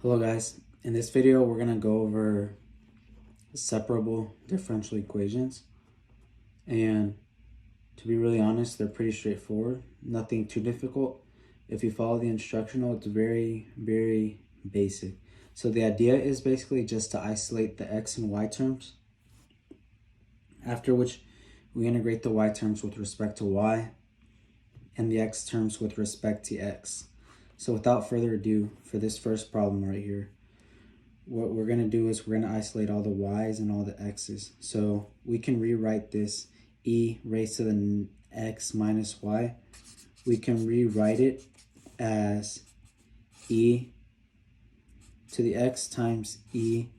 Hello guys, in this video we're going to go over separable differential equations, and to be really honest, they're pretty straightforward, nothing too difficult. If you follow the instructional, it's very basic. So the idea is basically just to isolate the x and y terms, after which we integrate the y terms with respect to y and the x terms with respect to x. So without further ado, for this first problem right here, what we're going to do is we're going to isolate all the y's and all the x's. So we can rewrite this e raised to the x minus y. We can rewrite it as e to the x times e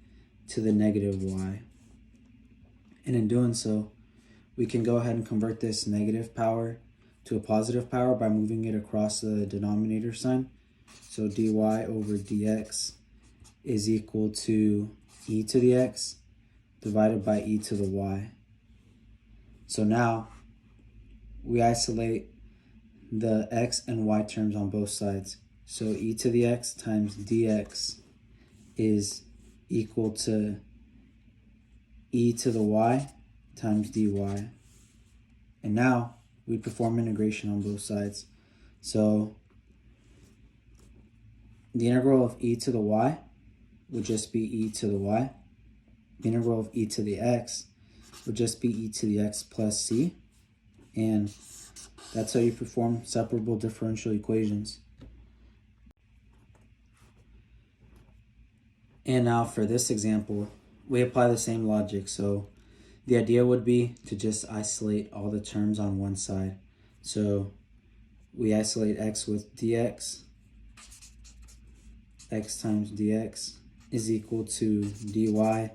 to the negative y. And in doing so, we can go ahead and convert this negative power to a positive power by moving it across the denominator sign. So dy over dx is equal to e to the x divided by e to the y. So now we isolate the x and y terms on both sides. So e to the x times dx is equal to e to the y times dy. And now we perform integration on both sides. So the integral of e to the y would just be e to the y. The integral of e to the x would just be e to the x plus c. And that's how you perform separable differential equations. And now for this example, we apply the same logic. So the idea would be to just isolate all the terms on one side. So we isolate x with dx. X times dx is equal to dy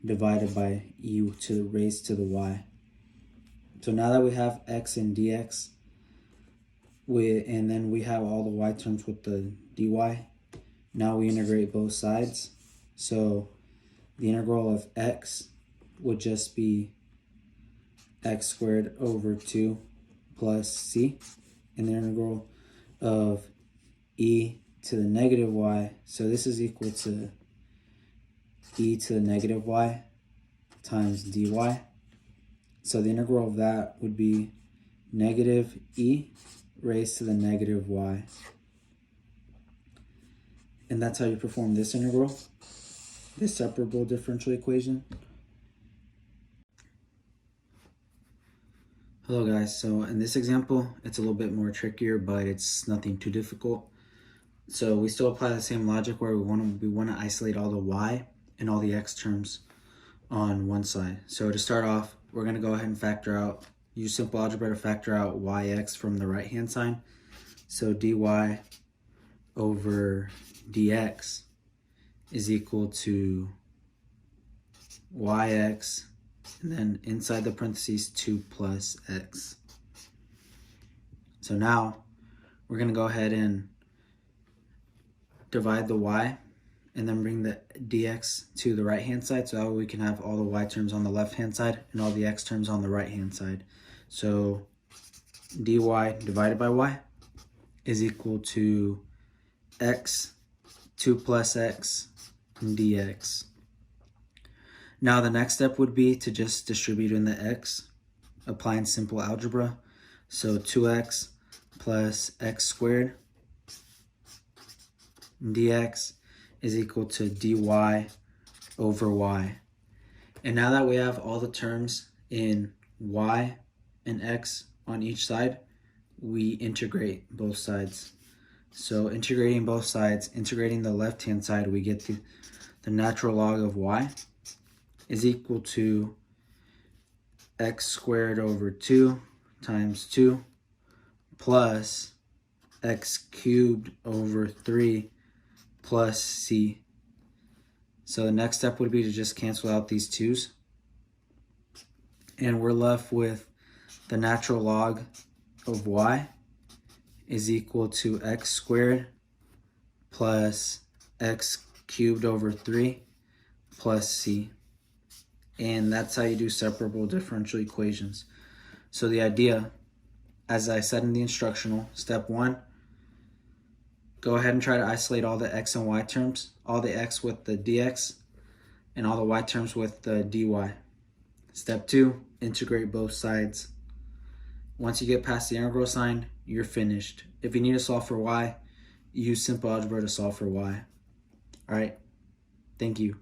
divided by e to the raised to the y. So now that we have x and dx, and then we have all the y terms with the dy, now we integrate both sides. So the integral of x would just be x squared over 2 plus c, and the integral of e to the negative y, so this is equal to e to the negative y times dy. So the integral of that would be negative e raised to the negative y. And that's how you perform this integral, this separable differential equation. Hello guys, so in this example, it's a little bit more trickier, but it's nothing too difficult. So we still apply the same logic where we want to isolate all the y and all the x terms on one side. So to start off, we're going to go ahead and use simple algebra to factor out yx from the right hand side. So dy over dx is equal to yx, and then inside the parentheses 2 plus x. So now we're going to go ahead and divide the y and then bring the dx to the right hand side, so that way we can have all the y terms on the left hand side and all the x terms on the right hand side. So dy divided by y is equal to x, 2 plus x, and dx. Now the next step would be to just distribute in the x, applying simple algebra. So 2x plus x squared dx is equal to dy over y. And now that we have all the terms in y and x on each side, we integrate both sides. So integrating both sides, integrating the left hand side, we get the natural log of y is equal to x squared over 2 times 2 plus x cubed over 3 plus c. So the next step would be to just cancel out these 2's, and we're left with the natural log of y is equal to x squared plus x cubed over 3 plus c. And that's how you do separable differential equations. So the idea, as I said in the instructional, step 1, go ahead and try to isolate all the x and y terms, all the x with the dx, and all the y terms with the dy. Step 2, integrate both sides. Once you get past the integral sign, you're finished. If you need to solve for y, use simple algebra to solve for y. All right, thank you.